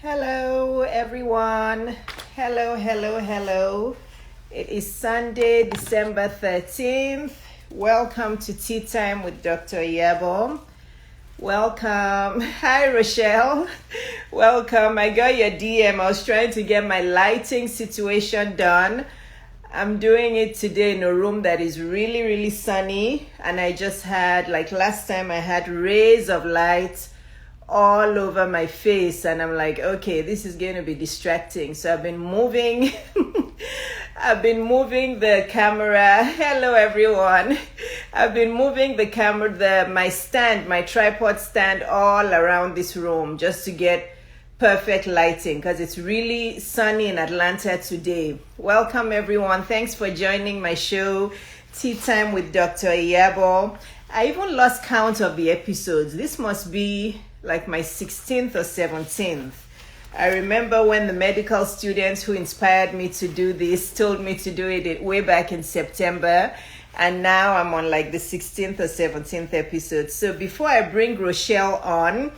Hello, everyone. Hello, hello, hello. It is Sunday, December 13th. Welcome to Tea Time with Dr. Iyabo. Welcome. Hi, Rochelle. Welcome. I got your DM. I was trying to get my lighting situation done. I'm doing it today in a room that is really, really sunny. And I just had, like last time, I had rays of light all over my face, and I'm like, okay, this is going to be distracting. So I've been moving I've been moving the camera. Hello, everyone. I've been moving the camera, my tripod stand all around this room just to get perfect lighting because it's really sunny in Atlanta today. Welcome, everyone. Thanks for joining my show, Tea Time with Dr. Iyabo. I even lost count of the episodes. This must be like my 16th or 17th. I remember when the medical students who inspired me to do this told me to do it way back in September, and now I'm on like the 16th or 17th episode. So before I bring Rochelle on,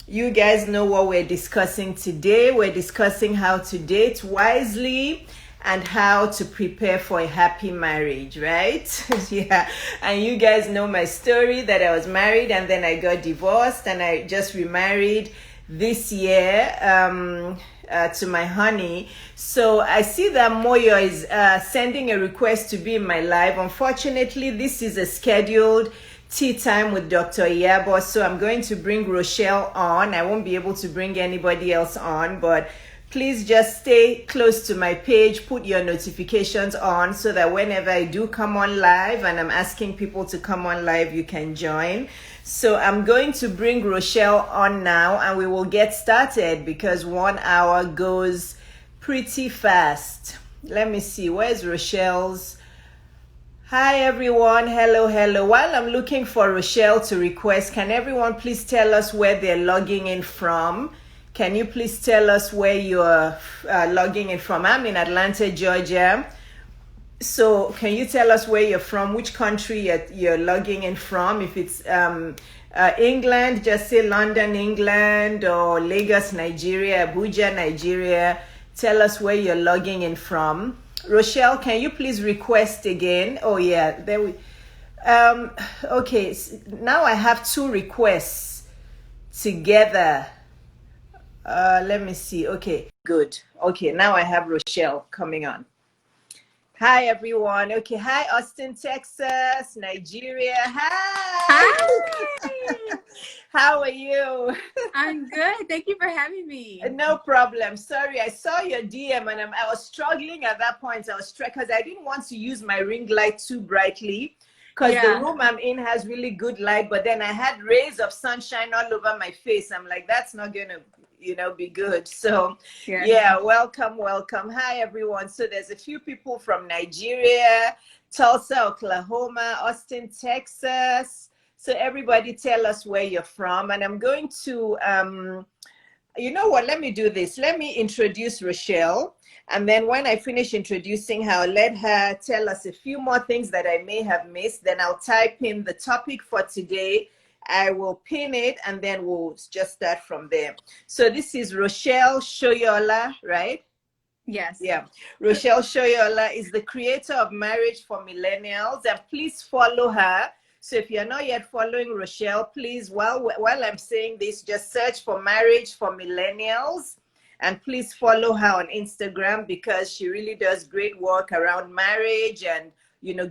you guys know what we're discussing today. We're discussing how to date wisely and how to prepare for a happy marriage, right? Yeah. And you guys know my story that I was married and then I got divorced and I just remarried this year to my honey. So I see that Moyo is sending a request to be in my live. Unfortunately, this is a scheduled tea time with Dr. Iyabo, so I'm going to bring Rochelle on. I won't be able to bring anybody else on, but please just stay close to my page, put your notifications on so that whenever I do come on live and I'm asking people to come on live, you can join. So I'm going to bring Rochelle on now and we will get started because 1 hour goes pretty fast. Let me see, where's Rochelle's? Hi everyone, hello, hello. While I'm looking for Rochelle to request, can everyone please tell us where they're logging in from? Can you please tell us where you're logging in from? I'm in Atlanta, Georgia. So can you tell us where you're from, which country you're logging in from? If it's England, just say London, England, or Lagos, Nigeria, Abuja, Nigeria. Tell us where you're logging in from. Rochelle, can you please request again? Oh yeah, there we. Okay, now I have 2 requests together. Let me see. Okay, good. Okay, now I have Rochelle coming on. Hi, everyone. Okay, hi, Austin, Texas, Nigeria. Hi. Hi. How are you? I'm good. Thank you for having me. No problem. Sorry, I saw your DM and I was struggling at that point. I was because I didn't want to use my ring light too brightly because the room I'm in has really good light, but then I had rays of sunshine all over my face. I'm like, that's not gonna be good. So yeah, welcome. Hi everyone. So there's a few people from Nigeria, Tulsa, Oklahoma, Austin, Texas. So everybody tell us where you're from, and I'm going to you know what, let me do this. Let me introduce Rochelle, and then when I finish introducing her, I'll let her tell us a few more things that I may have missed. Then I'll type in the topic for today. I will pin it, and then we'll just start from there. So this is Rochelle Soyoola, right? Yes. Yeah. Rochelle Soyoola is the creator of Marriage for Millennials, and please follow her. So if you're not yet following Rochelle, please, while I'm saying this, just search for Marriage for Millennials, and please follow her on Instagram because she really does great work around marriage and,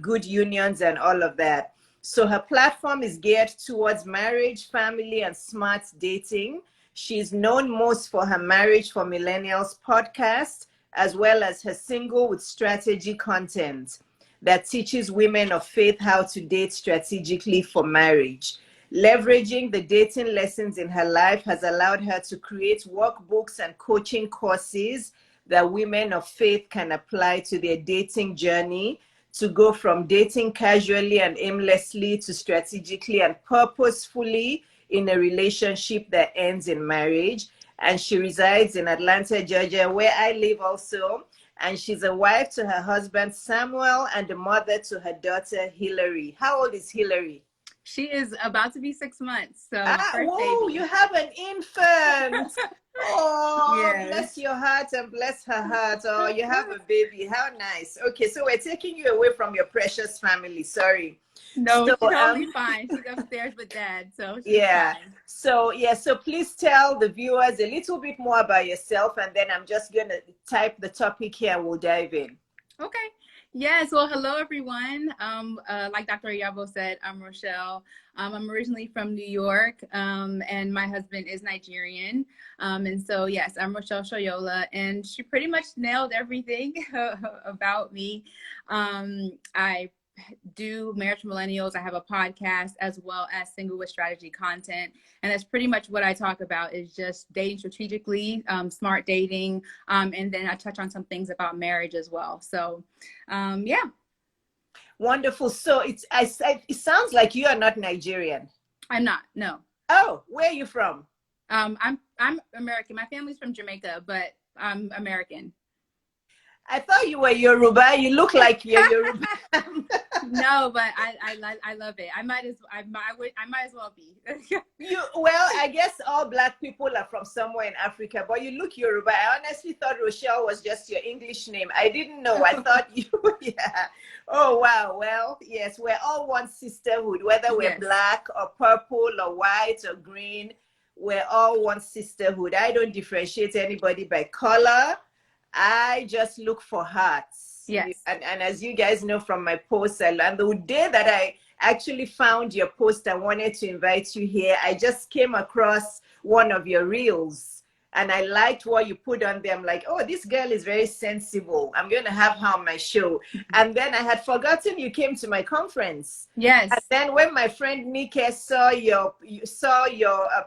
good unions and all of that. So her platform is geared towards marriage, family, and smart dating. She's known most for her Marriage for Millennials podcast, as well as her Single with Strategy content that teaches women of faith how to date strategically for marriage. Leveraging the dating lessons in her life has allowed her to create workbooks and coaching courses that women of faith can apply to their dating journey to go from dating casually and aimlessly to strategically and purposefully in a relationship that ends in marriage. And she resides in Atlanta, Georgia, where I live also. And she's a wife to her husband, Samuel, and a mother to her daughter, Hillary. How old is Hillary? She is about to be 6 months. So whoa, you have an infant. Oh, Yes. bless your heart and bless her heart. Oh, you have a baby. How nice. Okay, so we're taking you away from your precious family. Sorry. No, So, she's totally fine. She's upstairs with dad, so she's yeah. fine. So please tell the viewers a little bit more about yourself, and then I'm just gonna type the topic here and we'll dive in. Okay. Yes. Well, hello, everyone. Like Dr. Iyabo said, I'm Rochelle. I'm originally from New York, and my husband is Nigerian. And so, yes, I'm Rochelle Soyoola, and she pretty much nailed everything about me. I do Marriage Millennials. I have a podcast as well as Single with Strategy content. And that's pretty much what I talk about is just dating strategically, smart dating. And then I touch on some things about marriage as well. So, yeah. Wonderful. So it sounds like you are not Nigerian. I'm not, no. Oh, where are you from? I'm American. My family's from Jamaica, but I'm American. I thought you were Yoruba. You look like you're Yoruba. No, but I love it. I might as well be. Well, I guess all Black people are from somewhere in Africa, but you look Yoruba. I honestly thought Rochelle was just your English name. I didn't know. I thought you, yeah. Oh, wow. Well, yes, we're all one sisterhood, whether we're Yes. Black or purple or white or green. We're all one sisterhood. I don't differentiate anybody by color. I just look for hearts. Yes. And as you guys know from my posts, and the day that I actually found your post, I wanted to invite you here. I just came across one of your reels and I liked what you put on there. I'm like, oh, this girl is very sensible. I'm going to have her on my show. And then I had forgotten you came to my conference. Yes. And then when my friend Nike saw your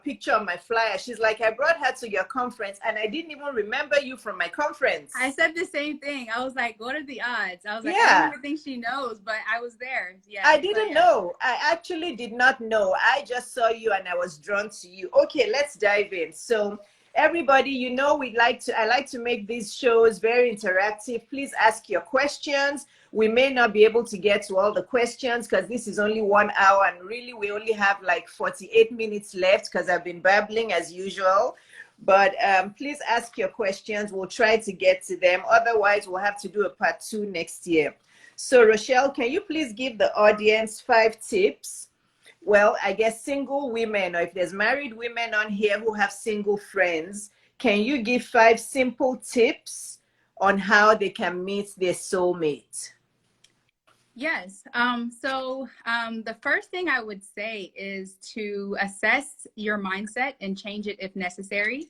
picture on my flyer, she's like, I brought her to your conference and I didn't even remember you from my conference. I said the same thing. I was like, what are the odds? I was like, Yeah. I don't even think she knows, but I was there. Yeah. I didn't know. I actually did not know. I just saw you and I was drawn to you. Okay, let's dive in. So everybody, you know, I like to make these shows very interactive. Please ask your questions. We may not be able to get to all the questions because this is only 1 hour and really we only have like 48 minutes left because I've been babbling as usual. But please ask your questions. We'll try to get to them. Otherwise, we'll have to do a part 2 next year. So Rochelle, can you please give the audience 5 tips? Well, I guess single women, or if there's married women on here who have single friends, can you give 5 simple tips on how they can meet their soulmate? Yes. The first thing I would say is to assess your mindset and change it if necessary.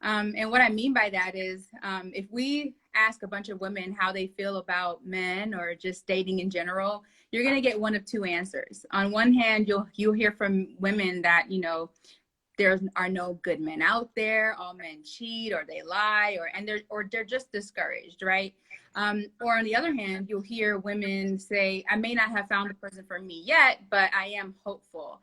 And what I mean by that is if we ask a bunch of women how they feel about men or just dating in general, you're going to get one of 2 answers. On one hand, you'll hear from women that, you know, there are no good men out there, all men cheat or they lie or they're just discouraged, right? Or on the other hand, you'll hear women say, I may not have found the person for me yet, but I am hopeful.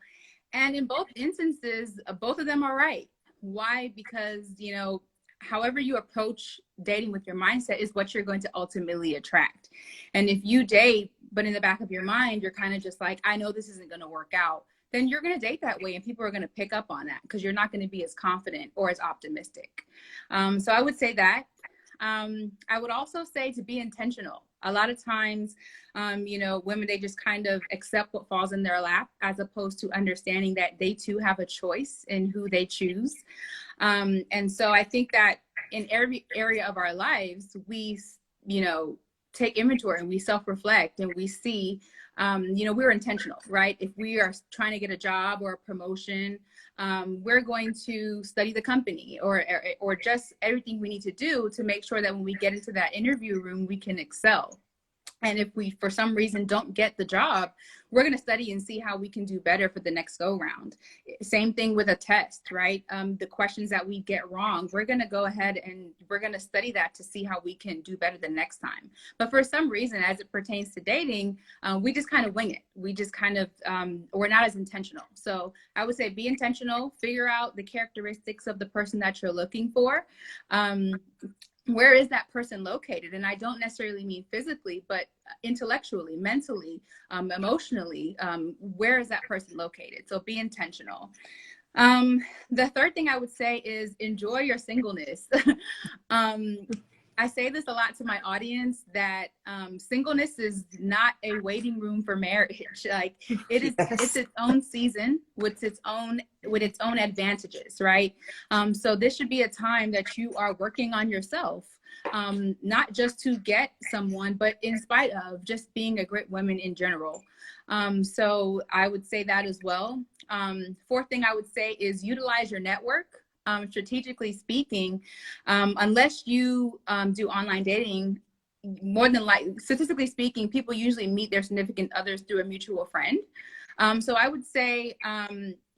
And in both instances, both of them are right. Why? Because, you know, however you approach dating with your mindset is what you're going to ultimately attract. And if you date, but in the back of your mind, you're kind of just like, I know this isn't going to work out, then you're going to date that way and people are going to pick up on that because you're not going to be as confident or as optimistic. So I would say that. I would also say to be intentional. A lot of times, you know, women, they just kind of accept what falls in their lap as opposed to understanding that they too have a choice in who they choose. And so I think that in every area of our lives, we, you know, take inventory and we self-reflect and we see, you know, we're intentional, right? If we are trying to get a job or a promotion, we're going to study the company or just everything we need to do to make sure that when we get into that interview room, we can excel. And if we, for some reason, don't get the job, we're going to study and see how we can do better for the next go round. Same thing with a test, right? The questions that we get wrong, we're going to go ahead and we're going to study that to see how we can do better the next time. But for some reason, as it pertains to dating, we just kind of wing it. We just kind of, we're not as intentional. So I would say be intentional, figure out the characteristics of the person that you're looking for. Where is that person located? And I don't necessarily mean physically, but intellectually, mentally, emotionally, where is that person located? So be intentional. The third thing I would say is enjoy your singleness. um, I say this a lot to my audience that singleness is not a waiting room for marriage. Like it's Yes. its own season with its own advantages, right? So this should be a time that you are working on yourself, not just to get someone, but in spite of just being a great woman in general. So I would say that as well. Fourth thing I would say is utilize your network. Strategically speaking, unless you do online dating, more than likely, statistically speaking, people usually meet their significant others through a mutual friend. So I would say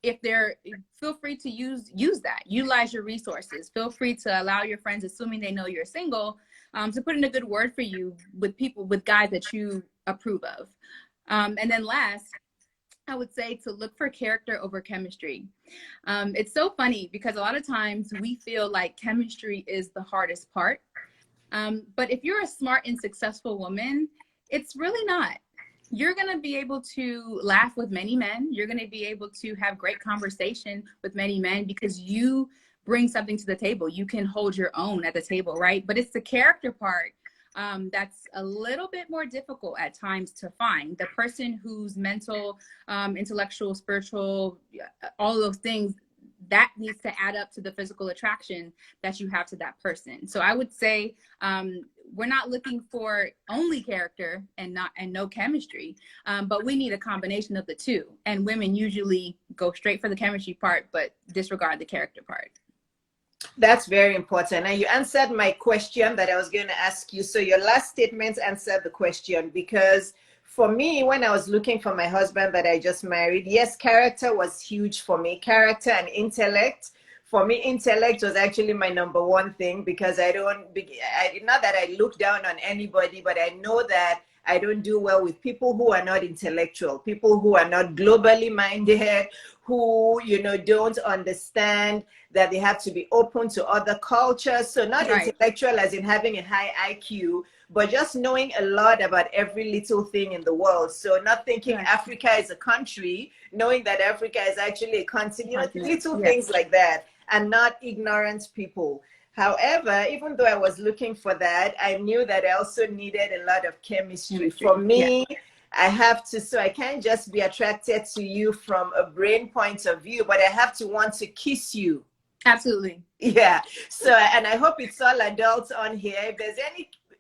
if they're, feel free to use that, utilize your resources. Feel free to allow your friends, assuming they know you're single, to put in a good word for you with guys that you approve of. And then last, I would say to look for character over chemistry. It's so funny because a lot of times we feel like chemistry is the hardest part. But if you're a smart and successful woman, it's really not. You're going to be able to laugh with many men. You're going to be able to have great conversation with many men because you bring something to the table. You can hold your own at the table, right? But it's the character part that's a little bit more difficult at times to find. The person whose mental, intellectual, spiritual, all of those things, that needs to add up to the physical attraction that you have to that person. So I would say we're not looking for only character and no chemistry, but we need a combination of the two. And women usually go straight for the chemistry part, but disregard the character part. That's very important. And you answered my question that I was going to ask you. So your last statement answered the question, because for me, when I was looking for my husband that I just married, yes, character was huge for me. Character and intellect. For me, intellect was actually my number one thing, because not that I look down on anybody, but I know that I don't do well with people who are not intellectual, people who are not globally minded, who, don't understand that they have to be open to other cultures. So not Right. intellectual as in having a high IQ, but just knowing a lot about every little thing in the world. So not thinking Right. Africa is a country, knowing that Africa is actually a continent, little Yeah. things like that, and not ignorant people. However, even though I was looking for that, I knew that I also needed a lot of chemistry. For Yeah. me, I have to, so I can't just be attracted to you from a brain point of view, but I have to want to kiss you. Absolutely. Yeah. So, and I hope it's all adults on here.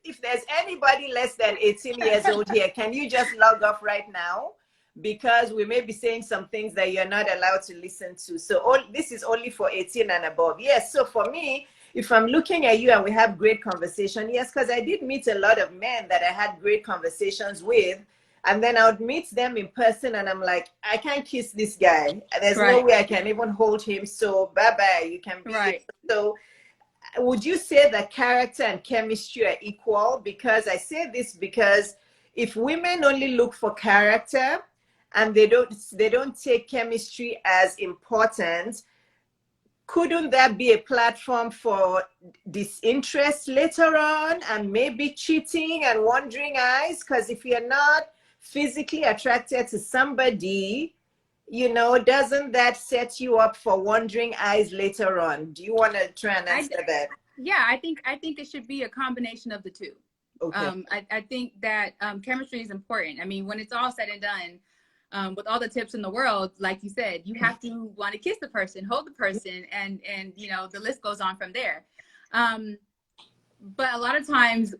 If there's anybody less than 18 years old here, can you just log off right now? Because we may be saying some things that you're not allowed to listen to. So this is only for 18 and above. Yes. So for me, if I'm looking at you and we have great conversation, yes, because I did meet a lot of men that I had great conversations with. And then I would meet them in person and I'm like, I can't kiss this guy. There's no way I can even hold him. So bye-bye. You can be Right. So would you say that character and chemistry are equal? Because I say this because if women only look for character and they don't take chemistry as important, couldn't that be a platform for disinterest later on and maybe cheating and wandering eyes? Because if you're not physically attracted to somebody, doesn't that set you up for wandering eyes later on? Do you want to try and answer that? Yeah, I think it should be a combination of the two. Okay. I think that chemistry is important. I mean, when it's all said and done, with all the tips in the world, like you said, you have to want to kiss the person, hold the person, and the list goes on from there. But a lot of times,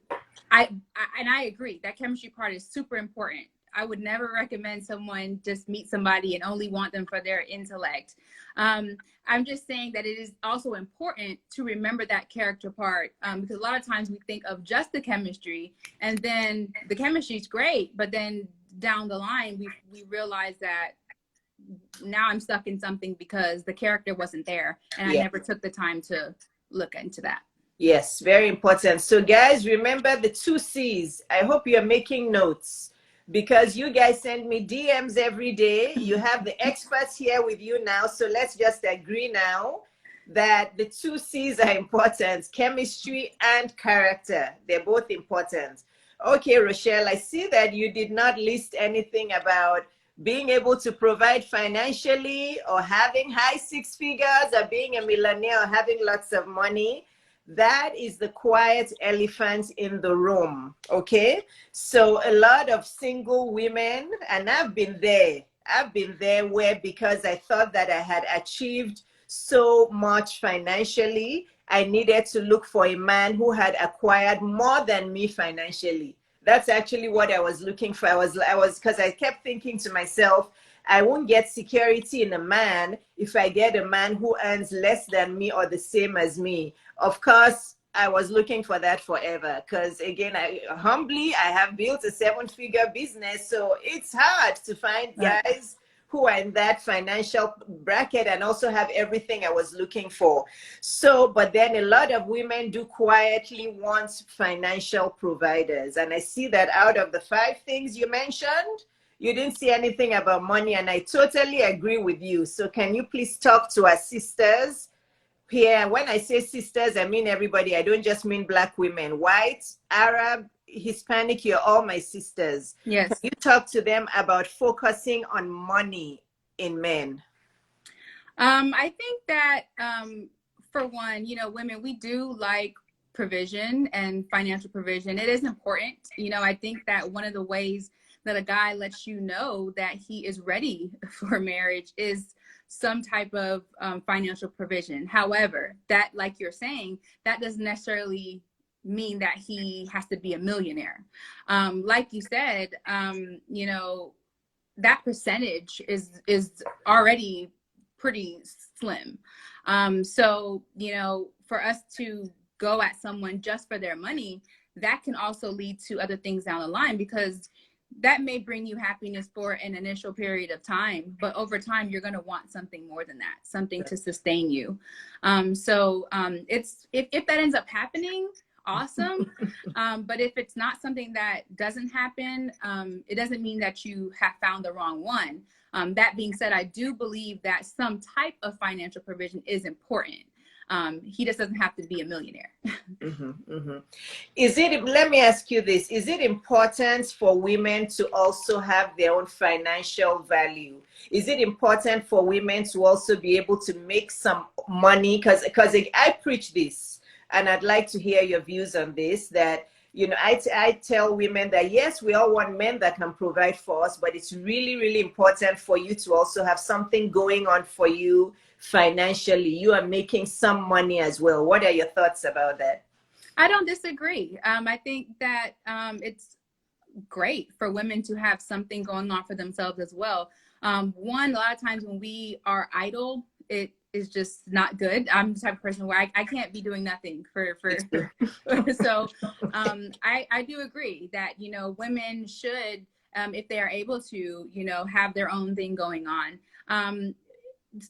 I agree that chemistry part is super important. I would never recommend someone just meet somebody and only want them for their intellect. I'm just saying that it is also important to remember that character part, because a lot of times we think of just the chemistry, and then the chemistry is great, but then down the line we realize that now I'm stuck in something because the character wasn't there, and I never took the time to look into that. Yes, very important. So guys, remember the 2 C's. I hope you're making notes, because you guys send me DMs every day. You have the experts here with you now. So let's just agree now that the 2 C's are important: chemistry and character. They're both important. Okay, Rochelle, I see that you did not list anything about being able to provide financially, or having high six figures, or being a millionaire, or having lots of money, that is the quiet elephant in the room. Okay, so a lot of single women, and I've been there where, because I thought that I had achieved so much financially, I needed to look for a man who had acquired more than me financially. That's actually what I was looking for. I was because I kept thinking to myself, I won't get security in a man if I get a man who earns less than me or the same as me. Of course, I was looking for that forever, because again, I have built a 7-figure business, so it's hard to find guys who are in that financial bracket and also have everything I was looking for. So, but then a lot of women do quietly want financial providers. And I see that out of the 5 things you mentioned, you didn't see anything about money, and I totally agree with you. So can you please talk to our sisters here? When I say sisters, I mean everybody. I don't just mean Black women, white, Arab, Hispanic, you're all my sisters. Yes. Can you talk to them about focusing on money in men? I think that for one, women, we do like provision and financial provision. It is important. I think that one of the ways that a guy lets you know that he is ready for marriage is some type of financial provision. However, that, like you're saying, that doesn't necessarily mean that he has to be a millionaire. Like you said, that percentage is already pretty slim. So, for us to go at someone just for their money, that can also lead to other things down the line, because that may bring you happiness for an initial period of time, but over time you're going to want something more than that, something to sustain you. It's if that ends up happening, awesome. But if it's not something that doesn't happen, it doesn't mean that you have found the wrong one. That being said, I do believe that some type of financial provision is important. He just doesn't have to be a millionaire. Let me ask you this, is it important for women to also have their own financial value? Is it important for women to also be able to make some money? Because I preach this, and I'd like to hear your views on this, that I tell women that yes, we all want men that can provide for us, but it's really, really important for you to also have something going on for you financially. You are making some money as well. What are your thoughts about that? I don't disagree. I think that it's great for women to have something going on for themselves as well. A lot of times when we are idle, it is just not good. I'm the type of person where I can't be doing nothing for so I do agree that women should, if they are able to, have their own thing going on.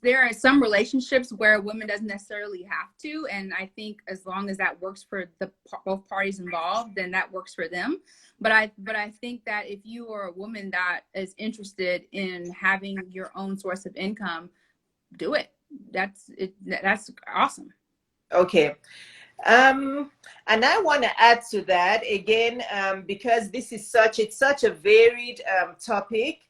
There are some relationships where a woman doesn't necessarily have to, and I think as long as that works for both parties involved, then that works for them. But I think that if you are a woman that is interested in having your own source of income, do it. That's awesome. Okay. And I want to add to that again, because this is such a varied topic.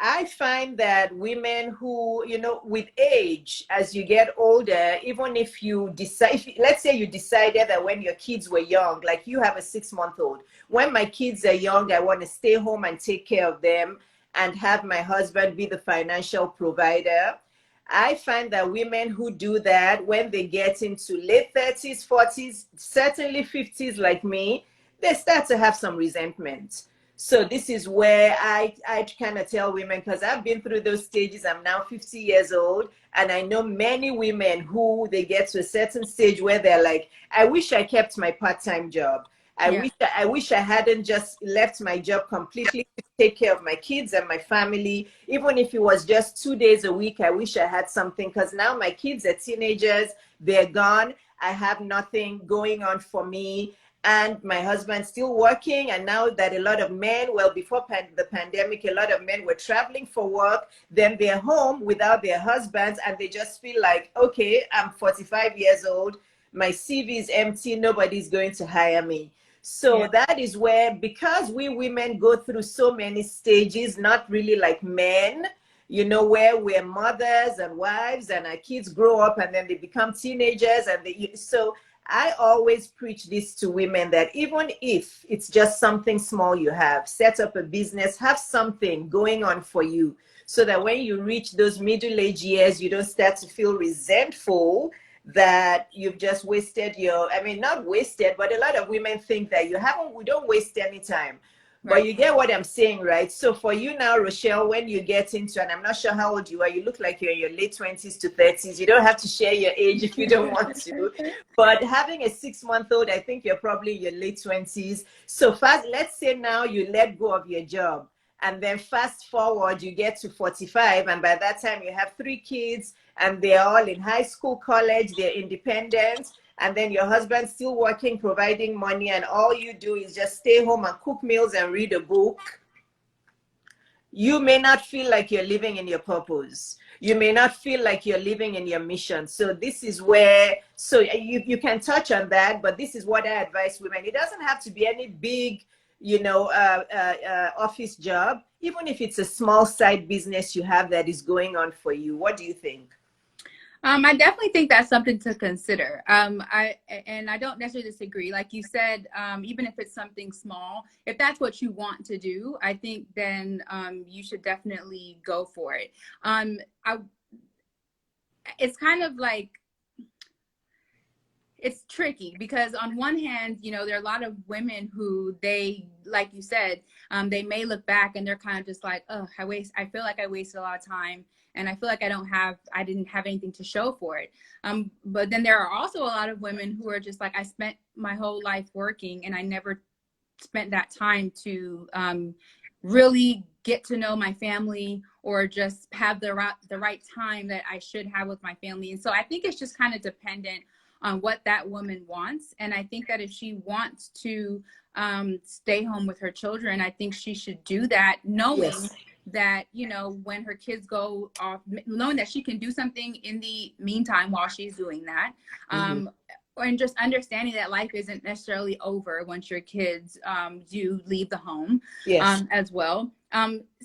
I find that women who, with age, as you get older, even if you decide, let's say you decided that when your kids were young, like you have a 6-month-old, when my kids are young, I want to stay home and take care of them and have my husband be the financial provider. I find that women who do that, when they get into late 30s, 40s, certainly 50s like me, they start to have some resentment. So this is where I kind of tell women, because I've been through those stages. I'm now 50 years old, and I know many women who they get to a certain stage where they're like, I wish I kept my part-time job. I wish I hadn't just left my job completely to take care of my kids and my family. Even if it was just 2 days a week, I wish I had something, because now my kids are teenagers, they're gone. I have nothing going on for me. And my husband's still working. And now that a lot of men, well, before the pandemic, a lot of men were traveling for work, then they're home without their husbands, and they just feel like, okay, I'm 45 years old. My CV is empty. Nobody's going to hire me. So Yeah. that is where, because we women go through so many stages, not really like men, you know, where we're mothers and wives and our kids grow up and then they become teenagers and so I always preach this to women, that even if it's just something small you have, set up a business, have something going on for you, so that when you reach those middle-aged years, you don't start to feel resentful that you've just wasted your, I mean, not wasted, but a lot of women think that we don't waste any time. But Right. you get what I'm saying, right? So for you now, Rochelle, when you get into, and I'm not sure how old you are, you look like you're in your late 20s to 30s. You don't have to share your age if you don't want to. But having a 6-month-old, I think you're probably in your late 20s. So fast, let's say now you let go of your job. And then fast forward, you get to 45. And by that time, you have 3 kids and they're all in high school, college, they're independent. And then your husband's still working, providing money, and all you do is just stay home and cook meals and read a book. You may not feel like you're living in your purpose. You may not feel like you're living in your mission. So this is where, so you can touch on that, but this is what I advise women. It doesn't have to be any big, you know, office job. Even if it's a small side business you have that is going on for you. What do you think? I definitely think that's something to consider. I don't necessarily disagree. Like you said, even if it's something small, if that's what you want to do, I think then you should definitely go for it. It's kind of like, it's tricky because on one hand, you know, there are a lot of women who they, like you said, they may look back and they're kind of just like, oh, I feel like I wasted a lot of time. And I feel like I didn't have anything to show for it. But then there are also a lot of women who are just like, I spent my whole life working and I never spent that time to really get to know my family or just have the right time that I should have with my family. And so I think it's just kind of dependent on what that woman wants. And I think that if she wants to stay home with her children, I think she should do that, knowing Yes. that, you know, when her kids go off, knowing that she can do something in the meantime while she's doing that. And just understanding that life isn't necessarily over once your kids do leave the home. Yes. As well.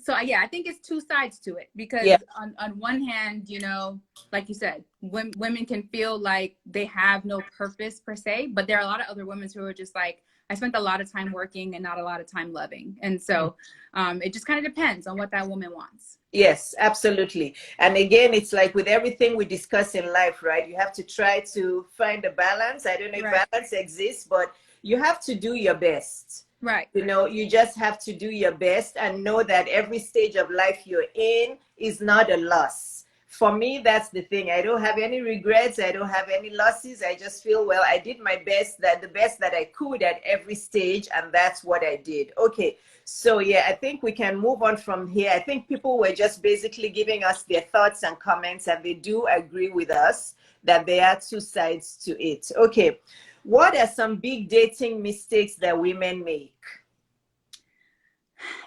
So yeah, I think it's two sides to it, because Yeah. on one hand, you know, like you said, women can feel like they have no purpose per se, but there are a lot of other women who are just like, I spent a lot of time working and not a lot of time loving. And so it just kind of depends on what that woman wants. Yes, absolutely. And again, it's like with everything we discuss in life, right? You have to try to find a balance. I don't know if Right. balance exists, but you have to do your best. Right. You know, you just have to do your best and know that every stage of life you're in is not a loss. For me, that's the thing. I don't have any regrets. I don't have any losses. I just feel, well, I did my best, the best that I could at every stage, and that's what I did. Okay. So yeah, I think we can move on from here. I think people were just basically giving us their thoughts and comments, and they do agree with us that there are two sides to it. Okay. What are some big dating mistakes that women make?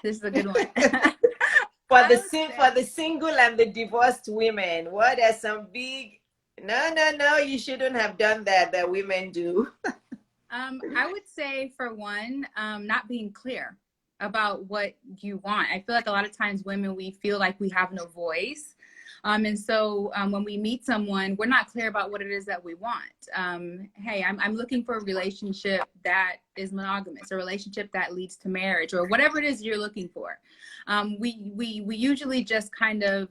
This is a good one. For the single and the divorced women, what are some big, no, you shouldn't have done that women do? I would say, for one, not being clear about what you want. I feel like a lot of times women, we feel like we have no voice. And so when we meet someone, we're not clear about what it is that we want. Hey, I'm looking for a relationship that is monogamous, a relationship that leads to marriage, or whatever it is you're looking for. We usually just kind of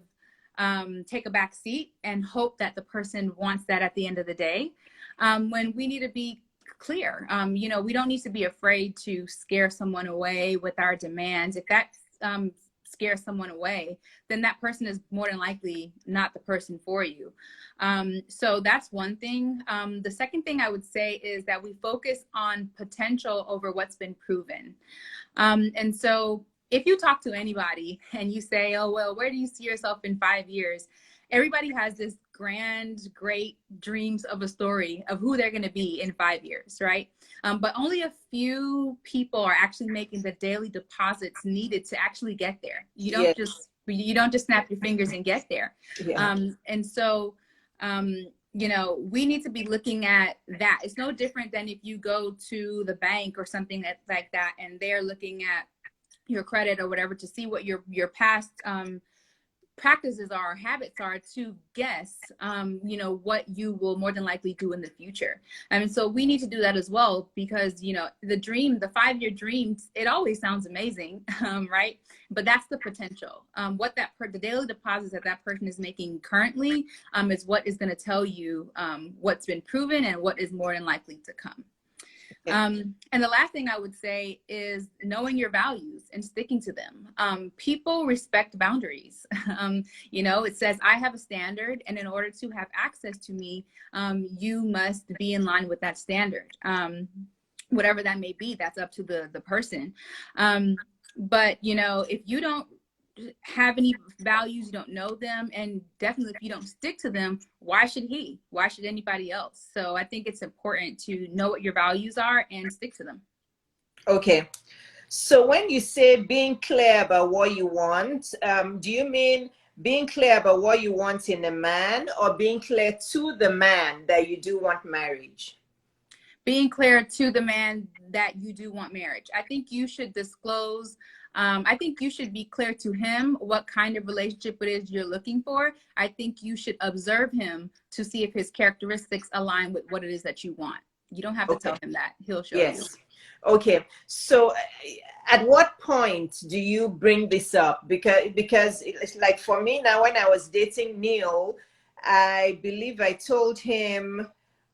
take a back seat and hope that the person wants that at the end of the day, when we need to be clear. You know, we don't need to be afraid to scare someone away with our demands. If that scares someone away, then that person is more than likely not the person for you. So that's one thing. The second thing I would say is that we focus on potential over what's been proven. And so if you talk to anybody and you say, oh, well, where do you see yourself in 5 years? Everybody has this grand, great dreams of a story of who they're going to be in 5 years, right? But only a few people are actually making the daily deposits needed to actually get there. You don't just snap your fingers and get there. Yeah. And so you know, we need to be looking at that. It's no different than if you go to the bank or something that's like that, and they're looking at your credit or whatever to see what your past practices are, habits are, to guess, you know, what you will more than likely do in the future. I mean, so we need to do that as well, because, you know, the dream, the 5-year dream, it always sounds amazing, right? But that's the potential. What the daily deposits that that person is making currently is what is going to tell you what's been proven and what is more than likely to come. And the last thing I would say is knowing your values and sticking to them. People respect boundaries. You know, it says, I have a standard, and in order to have access to me, you must be in line with that standard. Whatever that may be, that's up to the person. But, you know, if you don't have any values, you don't know them, and definitely if you don't stick to them, why should anybody else? So I think it's important to know what your values are and stick to them. Okay, so when you say being clear about what you want, do you mean being clear about what you want in a man, or being clear to the man that you do want marriage? Being clear to the man that you do want marriage. I think you should disclose, I think you should be clear to him what kind of relationship it is you're looking for. I think you should observe him to see if his characteristics align with what it is that you want. You don't have to tell him that. He'll show you. Okay. So at what point do you bring this up? Because it's like, for me now, when I was dating Neil, I believe I told him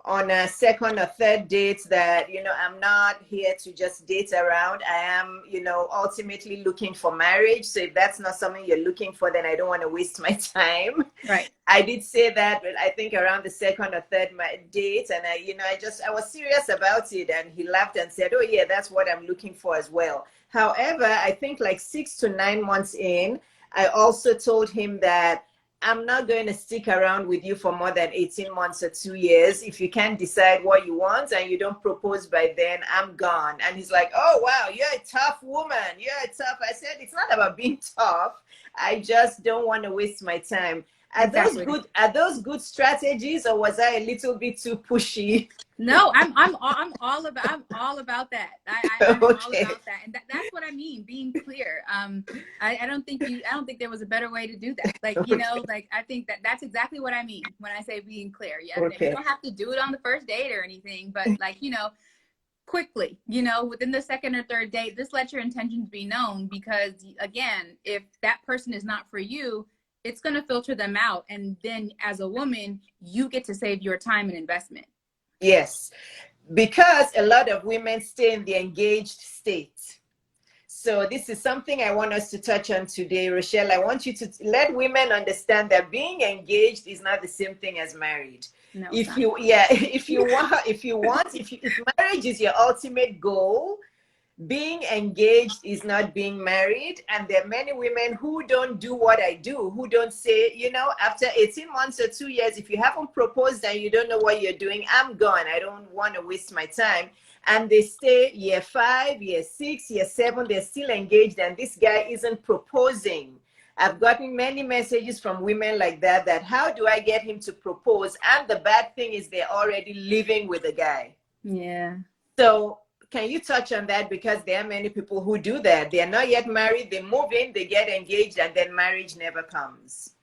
on a second or third date that, you know, I'm not here to just date around. I am, you know, ultimately looking for marriage. So if that's not something you're looking for, then I don't want to waste my time. Right. I did say that, but I think around the second or third date, and I was serious about it, and he laughed and said, "Oh yeah, that's what I'm looking for as well." However, I think like 6 to 9 months in, I also told him that I'm not going to stick around with you for more than 18 months or 2 years. If you can't decide what you want and you don't propose by then, I'm gone. And he's like, "Oh, wow, you're a tough woman. You're a tough." I said, "It's not about being tough. I just don't want to waste my time." Are those good strategies, or was I a little bit too pushy? No, I'm all about that. I'm all about that, and that's what I mean, being clear. I don't think there was a better way to do that. Like, you know, like, I think that's exactly what I mean when I say being clear. Yeah, you don't have to do it on the first date or anything, but, like, you know, quickly, you know, within the second or third date, just let your intentions be known, because again, if that person is not for you, it's going to filter them out, and then as a woman, you get to save your time and investment. Yes, because a lot of women stay in the engaged state. So this is something I want us to touch on today, Rochelle. I want you to let women understand that being engaged is not the same thing as married. No, if marriage is your ultimate goal, being engaged is not being married. And there are many women who don't do what I do, who don't say, you know, after 18 months or 2 years, if you haven't proposed and you don't know what you're doing, I'm gone. I don't want to waste my time. And they stay year 5, year 6, year 7, they're still engaged, and this guy isn't proposing. I've gotten many messages from women like that, how do I get him to propose? And the bad thing is they're already living with the guy. Yeah. So can you touch on that? Because there are many people who do that. They are not yet married. They move in, they get engaged, and then marriage never comes.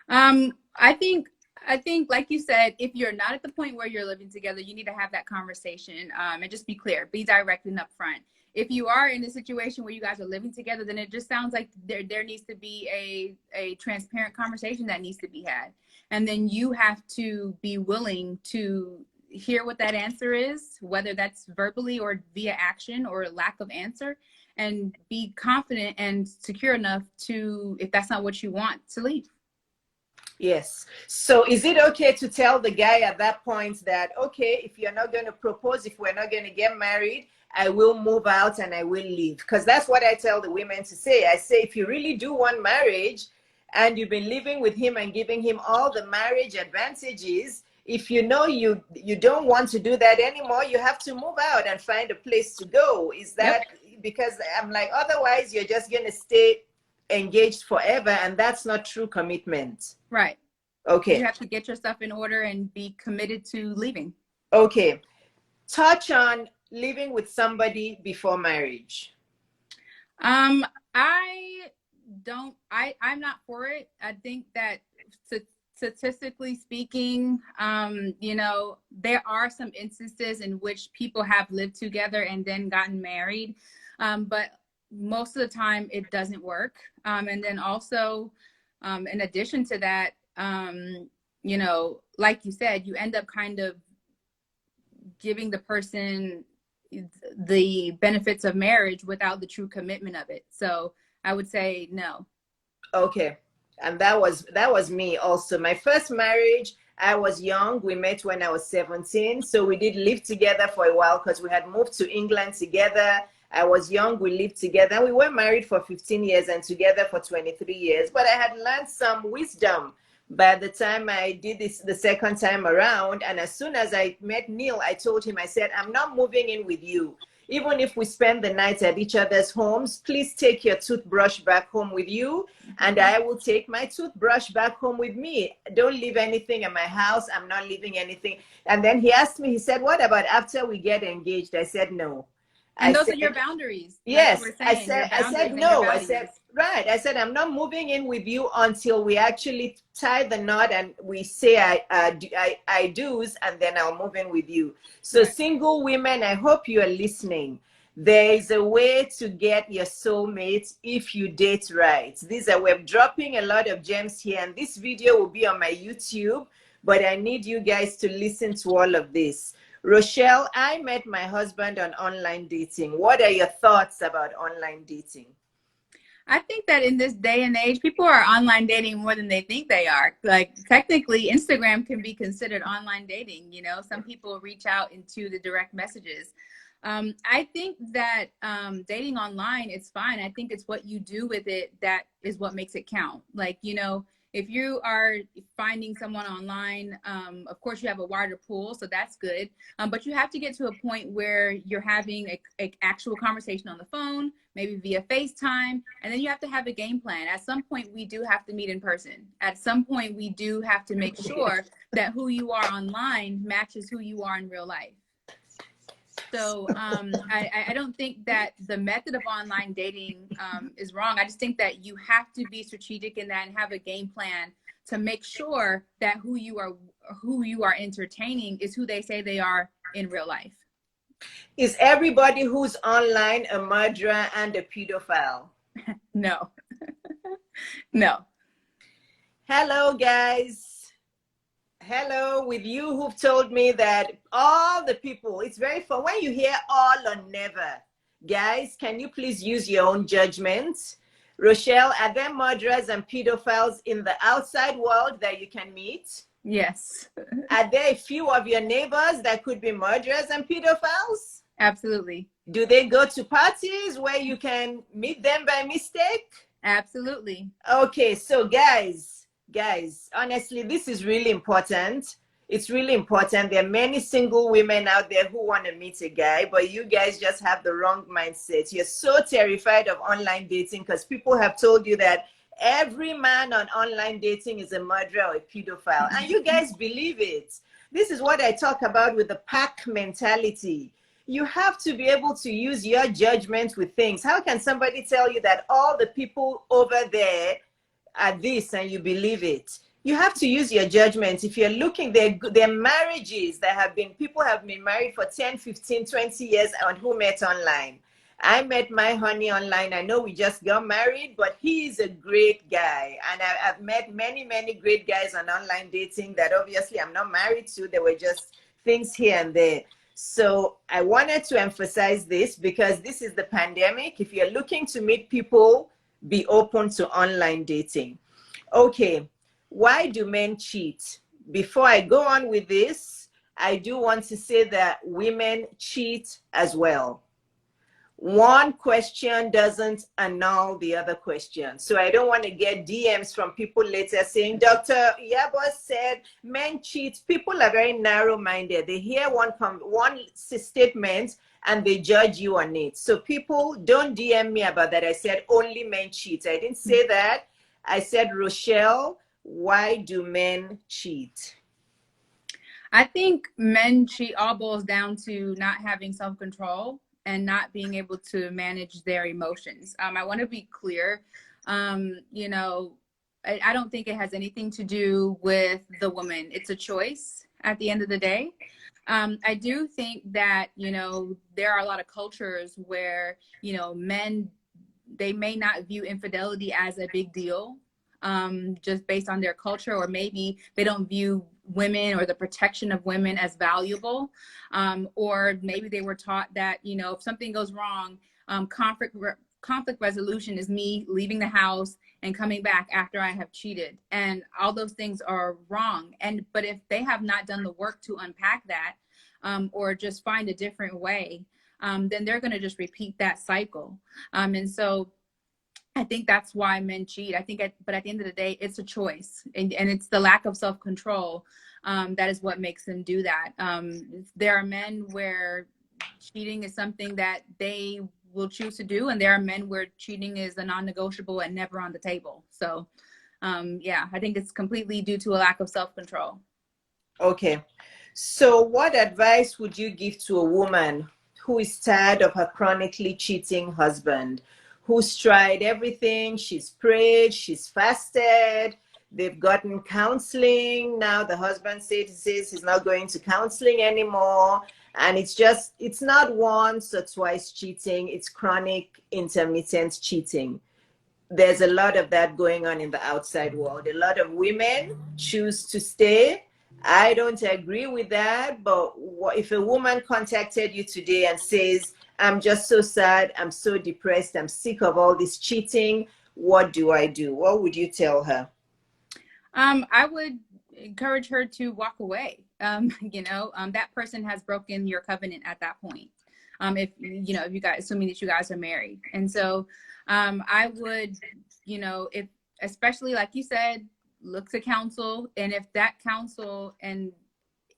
I think, like you said, if you're not at the point where you're living together, you need to have that conversation, and just be clear, be direct and upfront. If you are in a situation where you guys are living together, then it just sounds like there needs to be a transparent conversation that needs to be had. And then you have to be willing to hear what that answer is, whether that's verbally or via action or lack of answer, and be confident and secure enough to, if that's not what you want, to leave. Yes. So is it okay to tell the guy at that point that, okay, if you're not going to propose, if we're not going to get married, I will move out and I will leave? Because that's what I tell the women to say. I say, if you really do want marriage and you've been living with him and giving him all the marriage advantages, if you know you don't want to do that anymore, you have to move out and find a place to go. Is that because I'm like, otherwise you're just going to stay engaged forever, and that's not true commitment. Right. Okay. You have to get your stuff in order and be committed to leaving. Okay. Touch on living with somebody before marriage. I don't. I'm not for it. I think that statistically speaking, there are some instances in which people have lived together and then gotten married, but most of the time it doesn't work. And then also, in addition to that, like you said, you end up kind of giving the person the benefits of marriage without the true commitment of it. So I would say no. Okay. And that was me also. My first marriage, I was young. We met when I was 17. So we did live together for a while because we had moved to England together. I was young. We lived together. We were married for 15 years and together for 23 years. But I had learned some wisdom by the time I did this the second time around. And as soon as I met Neil, I told him, I said, I'm not moving in with you. Even if we spend the night at each other's homes, please take your toothbrush back home with you, and I will take my toothbrush back home with me. Don't leave anything in my house. I'm not leaving anything. And then he asked me, he said, what about after we get engaged? I said, no. And I those said, are your boundaries. That's what yes. we're saying. Your I said boundaries and your no. I said, values. right. I said, I'm not moving in with you until we actually tie the knot and we say I do's, and then I'll move in with you. So Right. single women, I hope you are listening. There is a way to get your soulmate if you date right. We're dropping a lot of gems here, and this video will be on my YouTube, but I need you guys to listen to all of this. Rochelle, I met my husband on online dating. What are your thoughts about online dating? I think that in this day and age, people are online dating more than they think they are. Like technically, Instagram can be considered online dating. Some people reach out into the direct messages. I think that dating online is fine. I think it's what you do with it that is what makes it count. Like, if you are finding someone online, of course you have a wider pool, so that's good. But you have to get to a point where you're having a actual conversation on the phone, maybe via FaceTime, and then you have to have a game plan. At some point, we do have to meet in person. At some point, we do have to make sure that who you are online matches who you are in real life. So I don't think that the method of online dating is wrong. I just think that you have to be strategic in that and have a game plan to make sure that who you are entertaining is who they say they are in real life. Is everybody who's online a murderer and a pedophile? No. No. Hello, guys. Hello, with you who've told me that all the people, it's very fun when you hear all or never. Guys, can you please use your own judgment? Rochelle, are there murderers and pedophiles in the outside world that you can meet? Yes. Are there a few of your neighbors that could be murderers and pedophiles? Absolutely. Do they go to parties where you can meet them by mistake? Absolutely. Okay, so guys, honestly, this is really important. It's really important. There are many single women out there who want to meet a guy, but you guys just have the wrong mindset. You're so terrified of online dating because people have told you that every man on online dating is a murderer or a pedophile, and you guys believe it. This is what I talk about with the pack mentality. You have to be able to use your judgment with things. How can somebody tell you that all the people over there are this and you believe it? You have to use your judgment. If you're looking, there are marriages that people have been married for 10, 15, 20 years and who met online. I met my honey online. I know we just got married, but he is a great guy. And I've met many, many great guys on online dating that obviously I'm not married to. There were just things here and there. So I wanted to emphasize this because this is the pandemic. If you're looking to meet people, be open to online dating. Okay, why do men cheat? Before I go on with this, I do want to say that women cheat as well. One question doesn't annul the other question. So I don't want to get DMs from people later saying, Dr. Iyabo said men cheat. People are very narrow-minded. They hear one statement and they judge you on it. So people don't DM me about that. I said only men cheat. I didn't say that. I said Rochelle, Why do men cheat? I think men cheat all boils down to not having self control and not being able to manage their emotions. I want to be clear. You know, I don't think it has anything to do with the woman. It's a choice at the end of the day. I do think that, you know, there are a lot of cultures where, you know, men, they may not view infidelity as a big deal, just based on their culture, or maybe they don't view women or the protection of women as valuable, or maybe they were taught that, you know, if something goes wrong, conflict resolution is me leaving the house and coming back after I have cheated, and all those things are wrong. And but if they have not done the work to unpack that, or just find a different way, then they're going to just repeat that cycle. And so I think that's why men cheat. But at the end of the day, it's a choice, and it's the lack of self-control that is what makes them do that. There are men where cheating is something that they will choose to do, and there are men where cheating is a non-negotiable and never on the table. So, yeah, I think it's completely due to a lack of self-control. Okay. So, what advice would you give to a woman who is tired of her chronically cheating husband, who's tried everything? She's prayed, she's fasted, they've gotten counseling. Now the husband says he's not going to counseling anymore. And it's not once or twice cheating, it's chronic, intermittent cheating. There's a lot of that going on in the outside world. A lot of women choose to stay. I don't agree with that, but if a woman contacted you today and says, I'm just so sad, I'm so depressed, I'm sick of all this cheating, what do I do? What would you tell her? I would encourage her to walk away. That person has broken your covenant at that point. If you guys, assuming that you guys are married. And so I would, if, especially like you said, look to counsel. And if that counsel, and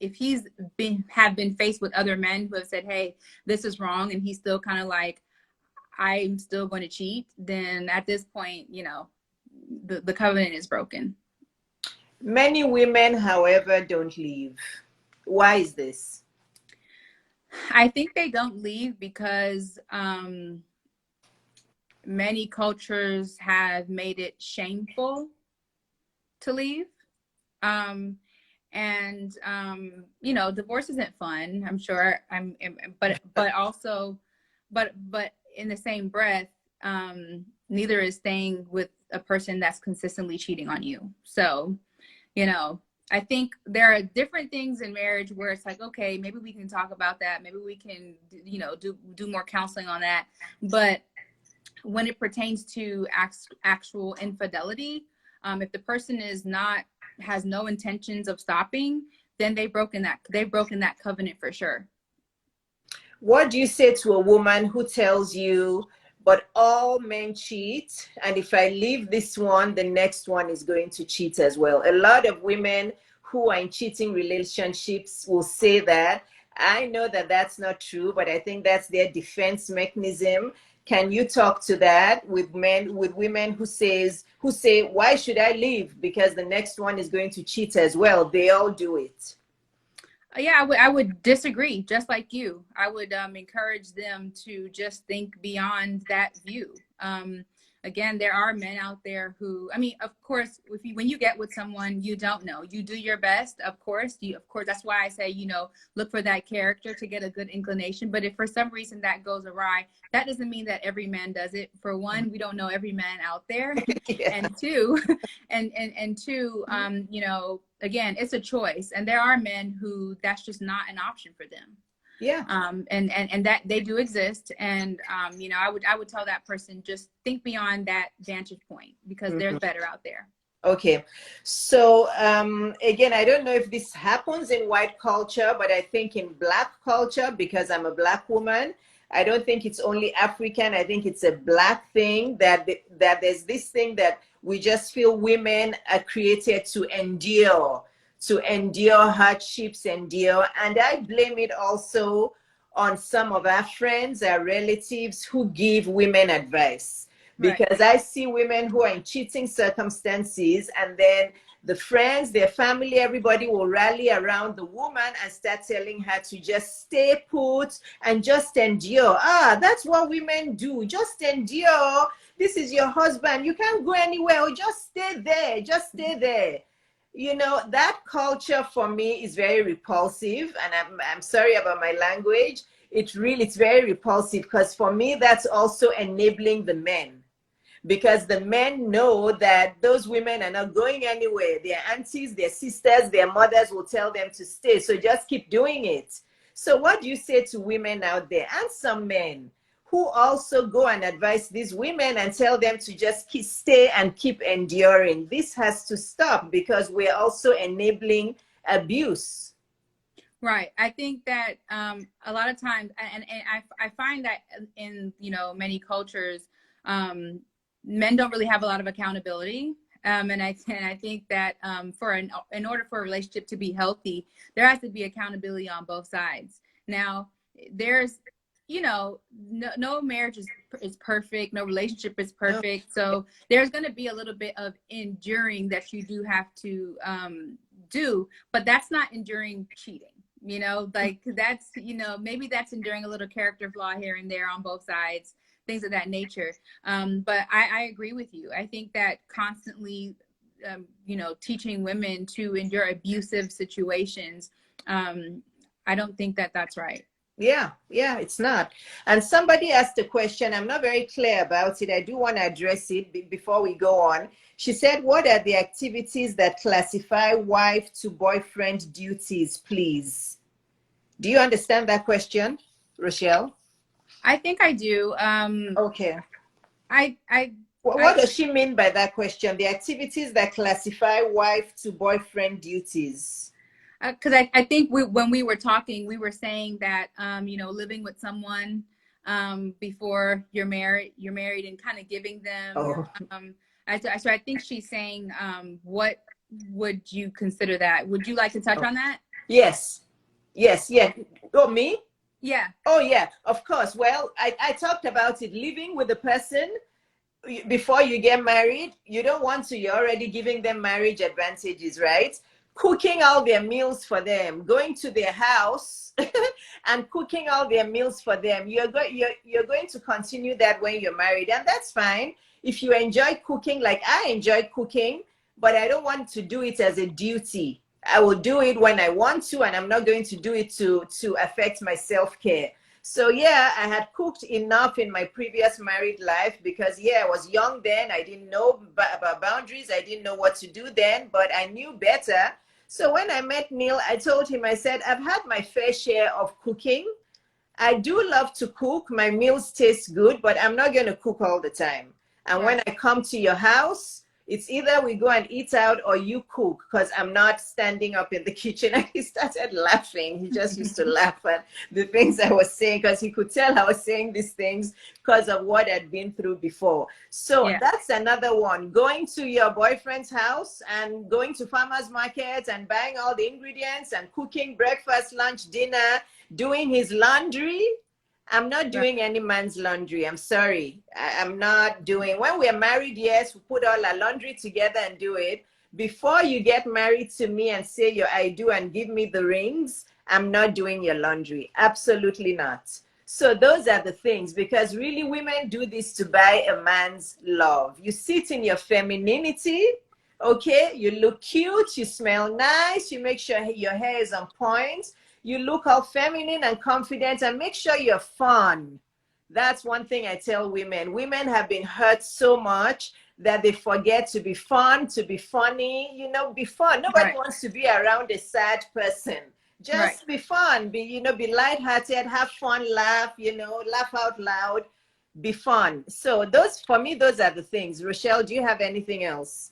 if he's have been faced with other men who have said, hey, this is wrong, and he's still kind of like, I'm still going to cheat, then at this point, the covenant is broken. Many women, however, don't leave. Why is this? I think they don't leave because many cultures have made it shameful to leave. Divorce isn't fun, I'm sure. But in the same breath, neither is staying with a person that's consistently cheating on you. So, I think there are different things in marriage where it's like, okay, maybe we can talk about that. Maybe we can, do more counseling on that. But when it pertains to actual infidelity, if the person has no intentions of stopping, then they've broken that covenant for sure. What do you say to a woman who tells you, but all men cheat, and if I leave this one, the next one is going to cheat as well? A lot of women who are in cheating relationships will say that. I know that that's not true, but I think that's their defense mechanism. Can you talk to that with women who say, why should I leave? Because the next one is going to cheat as well. They all do it. Yeah, I would disagree. Just like you, I would encourage them to just think beyond that view. Again, there are men out there who, I mean, of course, when you get with someone, you don't know. You do your best, of course. That's why I say, look for that character to get a good inclination. But if for some reason that goes awry, that doesn't mean that every man does it. For one, we don't know every man out there, Yeah. and two, again, it's a choice, and there are men who that's just not an option for them. Yeah. And that they do exist. And, I would tell that person, just think beyond that vantage point, because there's better out there. Okay. So, again, I don't know if this happens in white culture, but I think in Black culture, because I'm a Black woman, I don't think it's only African. I think it's a Black thing that there's this thing that we just feel women are created to endure hardships, endure. And I blame it also on some of our friends, our relatives who give women advice. Because I see women who are in cheating circumstances, and then the friends, their family, everybody will rally around the woman and start telling her to just stay put and just endure. Ah, that's what women do. Just endure. This is your husband. You can't go anywhere. Oh, just stay there. Just stay there. You know, that culture for me is very repulsive, and I'm sorry about my language. It's very repulsive, because for me that's also enabling the men, because the men know that those women are not going anywhere. Their aunties, their sisters, their mothers will tell them to stay, so just keep doing it. So what do you say to women out there, and some men who also go and advise these women and tell them to just stay and keep enduring? This has to stop, because we're also enabling abuse. Right. I think that a lot of times, and I find that in, you know, many cultures, men don't really have a lot of accountability. And I think that in order for a relationship to be healthy, there has to be accountability on both sides. Now, there's, you know, no marriage is perfect. No relationship is perfect. So there's going to be a little bit of enduring that you do have to do, but that's not enduring cheating. You know, like that's, you know, maybe that's enduring a little character flaw here and there on both sides, things of that nature. But I agree with you. I think that constantly, you know, teaching women to endure abusive situations, I don't think that that's right. Yeah, it's not. And somebody asked a question. I'm not very clear about it. I do want to address it before we go on. She said, what are the activities that classify wife to boyfriend duties, please? Do you understand that question, Rochelle? I think I do. Okay. I What does she mean by that question? The activities that classify wife to boyfriend duties. Because I think when we were talking, we were saying that, you know, living with someone before you're married and kind of giving them. Oh. So I think she's saying, what would you consider that? Would you like to touch on that? Yes. Oh, me? Yeah. Oh, yeah, of course. Well, I talked about it. Living with the person before you get married, you don't want to. You're already giving them marriage advantages, right? Cooking all their meals for them, going to their house and cooking all their meals for them. You're going to continue that when you're married, and that's fine. If you enjoy cooking, like I enjoy cooking, but I don't want to do it as a duty. I will do it when I want to, and I'm not going to do it to affect my self-care. So yeah, I had cooked enough in my previous married life, because I was young then. I didn't know about boundaries. I didn't know what to do then, but I knew better. So when I met Neil, I told him, I said, I've had my fair share of cooking. I do love to cook. My meals taste good, but I'm not going to cook all the time. And when I come to your house, it's either we go and eat out or you cook, because I'm not standing up in the kitchen. And he started laughing. He just used to laugh at the things I was saying, because he could tell I was saying these things because of what I'd been through before. So that's another one. Going to your boyfriend's house and going to farmers markets and buying all the ingredients and cooking breakfast, lunch, dinner, doing his laundry. I'm not doing any man's laundry. I'm sorry. I'm not doing. When we're married, yes, we put all our laundry together and do it. Before you get married to me and say your I do and give me the rings, I'm not doing your laundry. Absolutely not. So those are the things, because really women do this to buy a man's love. You sit in your femininity, okay? You look cute, you smell nice, you make sure your hair is on point. You look all feminine and confident, and make sure you're fun. That's one thing I tell women. Women have been hurt so much that they forget to be fun, to be funny. You know, be fun. Nobody wants to be around a sad person. Just be fun. Be lighthearted, have fun, laugh, laugh out loud, be fun. So for me, those are the things. Rochelle, do you have anything else?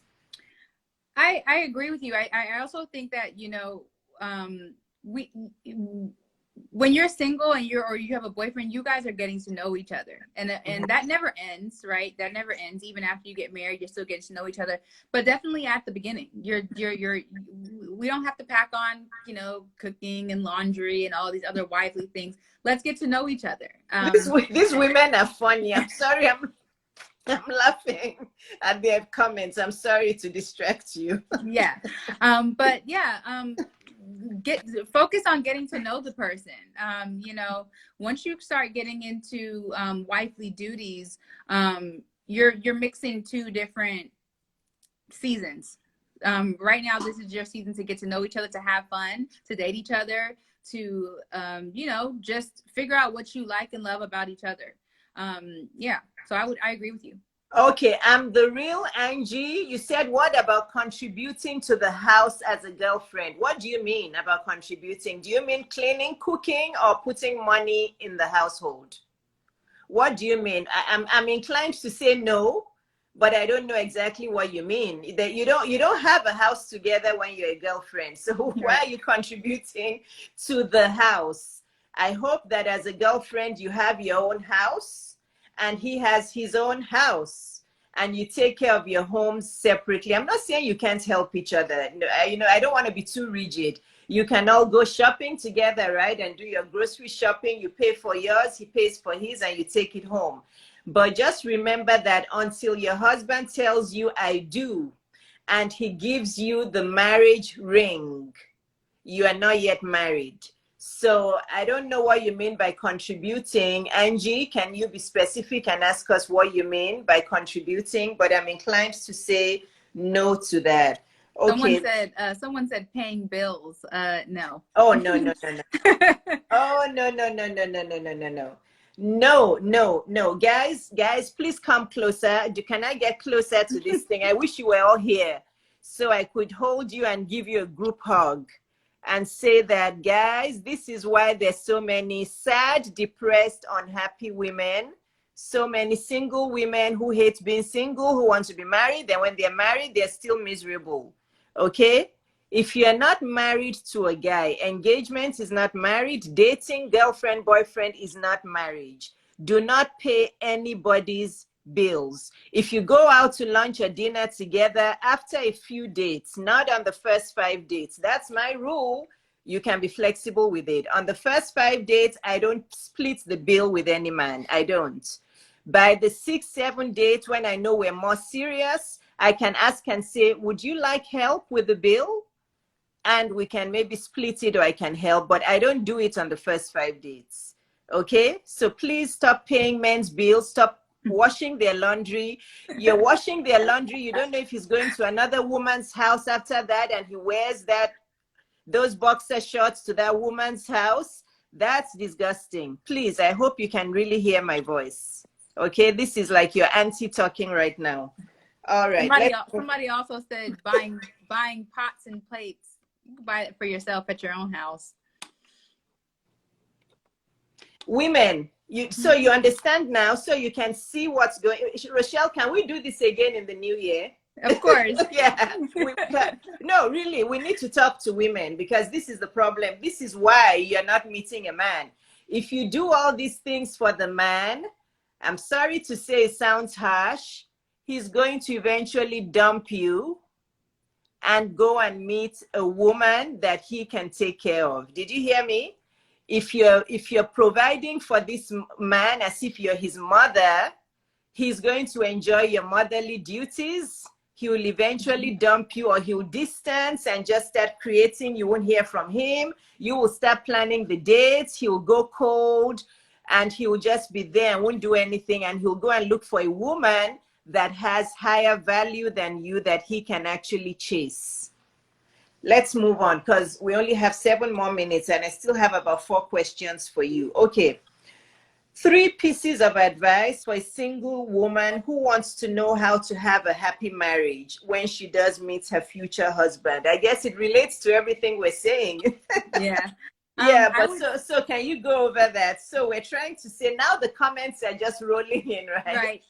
I agree with you. I also think that, when you're single and you have a boyfriend, you guys are getting to know each other, and that never ends, right? That never ends. Even after you get married, you're still getting to know each other. But definitely at the beginning, we don't have to pack on, cooking and laundry and all these other wifely things. Let's get to know each other. These women are funny. I'm sorry. I'm laughing at their comments. I'm sorry to distract you. Yeah. But yeah, get focus on getting to know the person. You know, once you start getting into wifely duties, you're mixing two different seasons. Right now, this is your season to get to know each other, to have fun, to date each other, to you know, just figure out what you like and love about each other. Yeah, so I agree with you. Okay, I'm the real Angie. You said, what about contributing to the house as a girlfriend? What do you mean about contributing? Do you mean cleaning, cooking, or putting money in the household? What do you mean? I'm inclined to say no, but I don't know exactly what you mean. That you don't have a house together when you're a girlfriend. So why Right. are you contributing to the house? I hope that as a girlfriend you have your own house and he has his own house and you take care of your homes separately. I'm not saying you can't help each other. No, I don't want to be too rigid. You can all go shopping together, right? And do your grocery shopping. You pay for yours, he pays for his, and you take it home. But just remember that until your husband tells you, I do, and he gives you the marriage ring, you are not yet married. So I don't know what you mean by contributing. Angie, can you be specific and ask us what you mean by contributing? But I'm inclined to say no to that. Okay. Someone said paying bills. No. Oh, no, no, no, no. Oh, no, no, no, no, no, no, no, no, no. No, no, no. Guys, please come closer. Can I get closer to this thing? I wish you were all here so I could hold you and give you a group hug and say that, guys, this is why there's so many sad, depressed, unhappy women, so many single women who hate being single, who want to be married. Then when they're married, they're still miserable. Okay? If you're not married to a guy, engagement is not married, dating, girlfriend, boyfriend is not marriage. Do not pay anybody's bills. If you go out to lunch or dinner together after a few dates, not on the first 5 dates, that's my rule. You can be flexible with it. On the first 5 dates, I don't split the bill with any man. I don't. By the 6, 7 dates, when I know we're more serious, I can ask and say, would you like help with the bill? And we can maybe split it or I can help, but I don't do it on the first 5 dates. Okay? So please stop paying men's bills. Stop washing their laundry. You're washing their laundry. You don't know if he's going to another woman's house after that and he wears those boxer shorts to that woman's house. That's disgusting. Please, I hope you can really hear my voice. Okay? This is like your auntie talking right now. All right. Somebody also said buying pots and plates. You can buy it for yourself at your own house. Women, so you understand now, so you can see what's going. Rochelle, can we do this again in the new year? Of course. Yeah. No, really, we need to talk to women because this is the problem. This is why you're not meeting a man. If you do all these things for the man, I'm sorry to say it sounds harsh, he's going to eventually dump you and go and meet a woman that he can take care of. Did you hear me? If you're providing for this man as if you're his mother, he's going to enjoy your motherly duties. He will eventually dump you, or he'll distance and just start creating. You won't hear from him. You will start planning the dates. He'll go cold and he will just be there and won't do anything. And he'll go and look for a woman that has higher value than you that he can actually chase. Let's move on because we only have 7 more minutes and I still have about 4 questions for you. Okay. 3 pieces of advice for a single woman who wants to know how to have a happy marriage when she does meet her future husband. I guess it relates to everything we're saying. Yeah. Yeah, but so can you go over that? So we're trying to say now the comments are just rolling in, right? Right.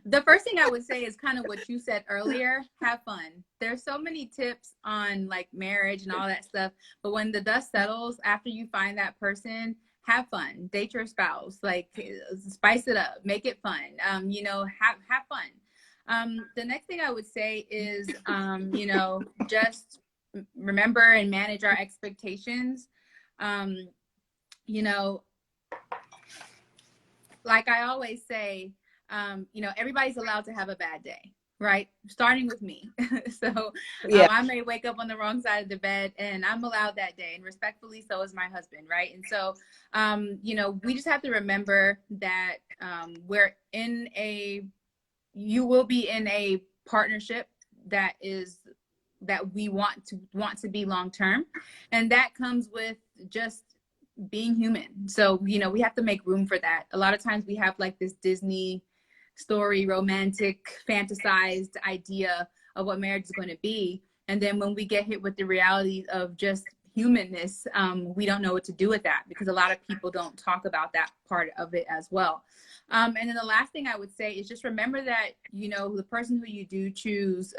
The first thing I would say is kind of what you said earlier. Have fun. There's so many tips on like marriage and all that stuff, but when the dust settles after you find that person, have fun. Date your spouse. Like spice it up. Make it fun. You know, have fun. The next thing I would say is, you know, just remember and manage our expectations. You know, like I always say, everybody's allowed to have a bad day, right? Starting with me. So Yeah. I may wake up on the wrong side of the bed, and I'm allowed that day, and respectfully, so is my husband, right? And so, we just have to remember that you will be in a partnership that we want to be long term, and that comes with just being human. So we have to make room for that. A lot of times we have like this Disney story, romantic, fantasized idea of what marriage is going to be, and then when we get hit with the reality of just humanness, we don't know what to do with that, because a lot of people don't talk about that part of it as well. And then the last thing I would say is just remember that, the person who you do choose,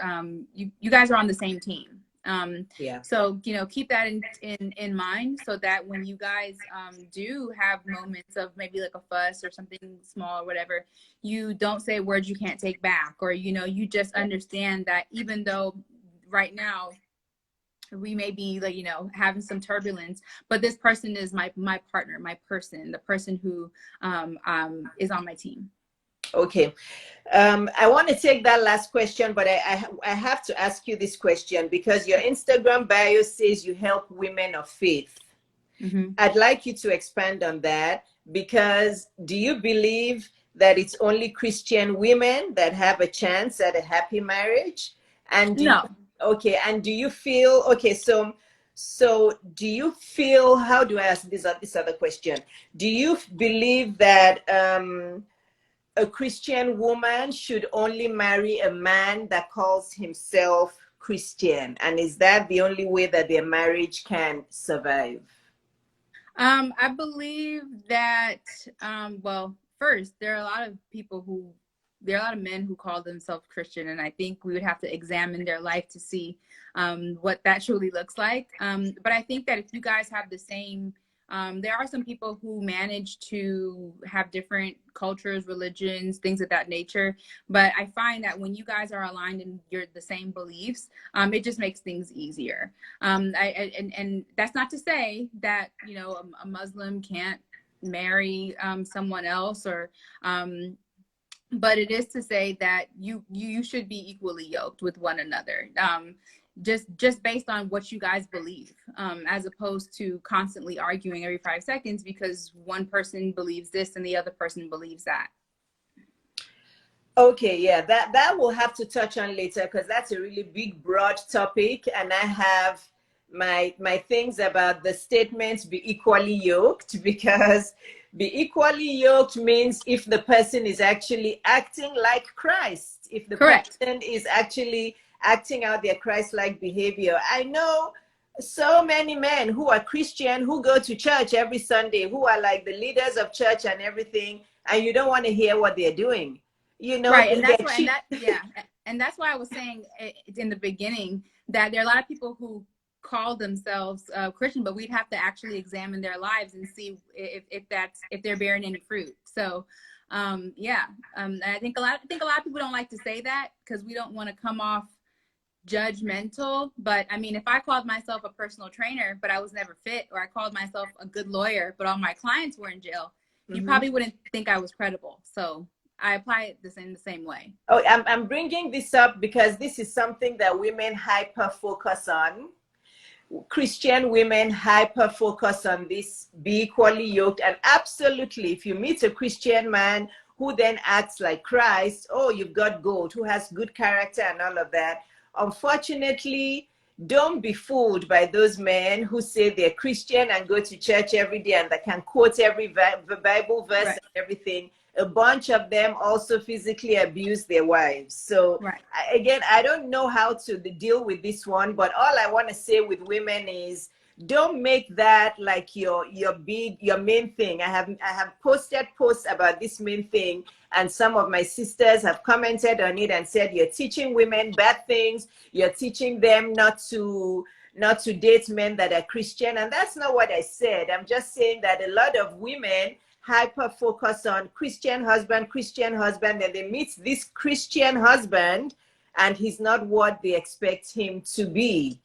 you guys are on the same team. Yeah. So, keep that in mind, so that when you guys do have moments of maybe like a fuss or something small or whatever, you don't say words you can't take back, or, you just understand that even though right now we may be like, having some turbulence, but this person is my partner, my person, the person who is on my team. Okay. I want to take that last question, but I have to ask you this question, because your Instagram bio says you help women of faith. Mm-hmm. I'd like you to expand on that, because do you believe that it's only Christian women that have a chance at a happy marriage? And No. okay, and do you feel, okay, so do you feel, how do I ask this other question? Do you believe that a Christian woman should only marry a man that calls himself Christian? And is that the only way that their marriage can survive? I believe that, well, first, there are a lot of men who call themselves Christian, and I think we would have to examine their life to see what that truly looks like. But I think that if you guys have the same, there are some people who manage to have different cultures, religions, things of that nature. But I find that when you guys are aligned in the same beliefs, it just makes things easier. And that's not to say that, a Muslim can't marry someone else, or but it is to say that you should be equally yoked with one another, just based on what you guys believe, as opposed to constantly arguing every 5 seconds because one person believes this and the other person believes that. Okay, yeah, that we'll have to touch on later, because that's a really big, broad topic, and I have my things about the statements "be equally yoked," because be equally yoked means if the person is actually acting like Christ, if the Correct. person is actually acting out their Christ-like behavior. I know so many men who are Christian, who go to church every Sunday, who are like the leaders of church and everything, and you don't want to hear what they're doing. Right, and They're that's why, cheap. and that's why I was saying in the beginning that there are a lot of people who call themselves Christian, but we'd have to actually examine their lives and see if they're bearing any fruit. So, and I think a lot of people don't like to say that because we don't want to come off judgmental. But I mean, if I called myself a personal trainer but I was never fit, or I called myself a good lawyer but all my clients were in jail, you probably wouldn't think I was credible. So I apply it in the same way. Oh, I'm bringing this up because this is something that women hyper focus on. Christian women hyper focus on this, be equally yoked. And absolutely, if you meet a Christian man who then acts like Christ, oh, you've got gold, who has good character and all of that. Unfortunately, don't be fooled by those men who say they're Christian and go to church every day and that can quote every Bible verse, right, and everything. A bunch of them also physically abuse their wives. So right, again, I don't know how to deal with this one, but all I want to say with women is don't make that like your main thing. I have posted posts about this main thing, and some of my sisters have commented on it and said you're teaching women bad things, you're teaching them not to date men that are Christian. And that's not what I said. I'm just saying that a lot of women hyper focus on Christian husband, and they meet this Christian husband and he's not what they expect him to be.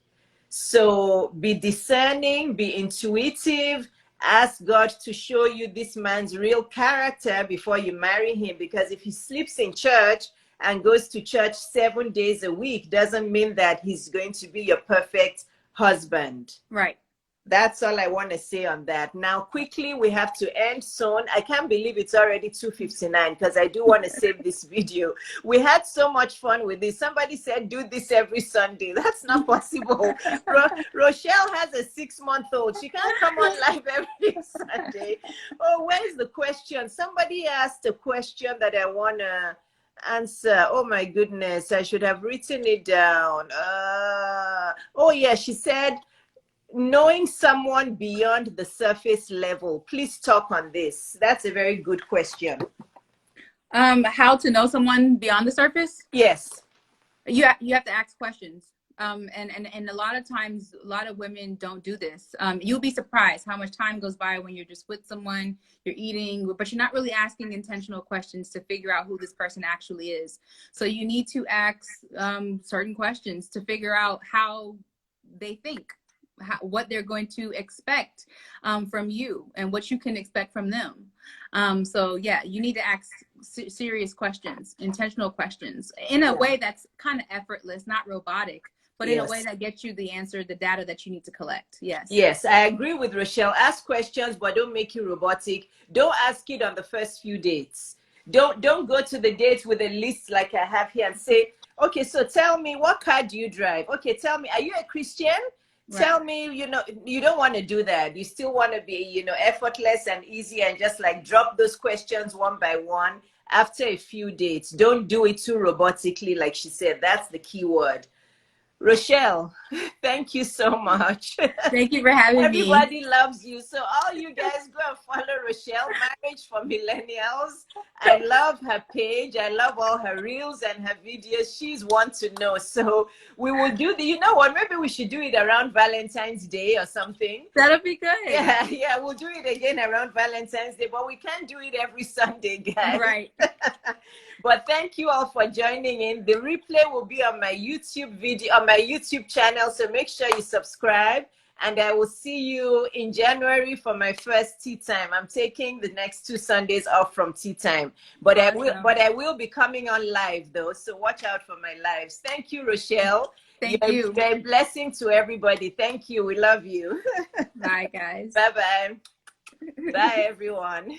So be discerning, be intuitive, Ask God to show you this man's real character before you marry him, because if he sleeps in church and goes to church 7 days a week, doesn't mean that he's going to be your perfect husband. Right. That's all I want to say on that. Now, quickly, we have to end soon. I can't believe it's already 2:59 because I do want to save this video. We had so much fun with this. Somebody said, do this every Sunday. That's not possible. Rochelle has a 6-month-old. She can't come on live every Sunday. Oh, where's the question? Somebody asked a question that I want to answer. Oh my goodness, I should have written it down. Oh yeah, she said, knowing someone beyond the surface level. Please talk on this. That's a very good question. How to know someone beyond the surface? Yes. You have to ask questions. And a lot of times, a lot of women don't do this. You'll be surprised how much time goes by when you're just with someone, you're eating, but you're not really asking intentional questions to figure out who this person actually is. So you need to ask certain questions to figure out how they think, what they're going to expect from you, and what you can expect from them. So yeah, you need to ask serious questions, intentional questions, in a way that's kind of effortless, not robotic, but in a way that gets you the answer, the data that you need to collect. Yes, I agree with Rochelle. Ask questions, but don't make it robotic. Don't ask it on the first few dates. Don't go to the dates with a list like I have here and say, okay, so tell me, what car do you drive? Okay, tell me, are you a Christian? Right. Tell me, you don't want to do that. You still want to be, effortless and easy, and just like drop those questions one by one after a few dates. Don't do it too robotically, like she said. That's the key word. Rochelle, thank you so much. Thank you for having me. Everybody loves you. So all you guys go and follow Rochelle, Marriage for Millennials. I love her page. I love all her reels and her videos. She's one to know. So we will do you know what? Maybe we should do it around Valentine's Day or something. That'll be good. Yeah, we'll do it again around Valentine's Day, but we can't do it every Sunday, guys. Right. But thank you all for joining in. The replay will be on my YouTube video, on my YouTube channel. So make sure you subscribe. And I will see you in January for my first tea time. I'm taking the next 2 Sundays off from tea time. But I will be coming on live though. So watch out for my lives. Thank you, Rochelle. Thank you. You're a blessing to everybody. Thank you. We love you. Bye, guys. Bye-bye. Bye, everyone.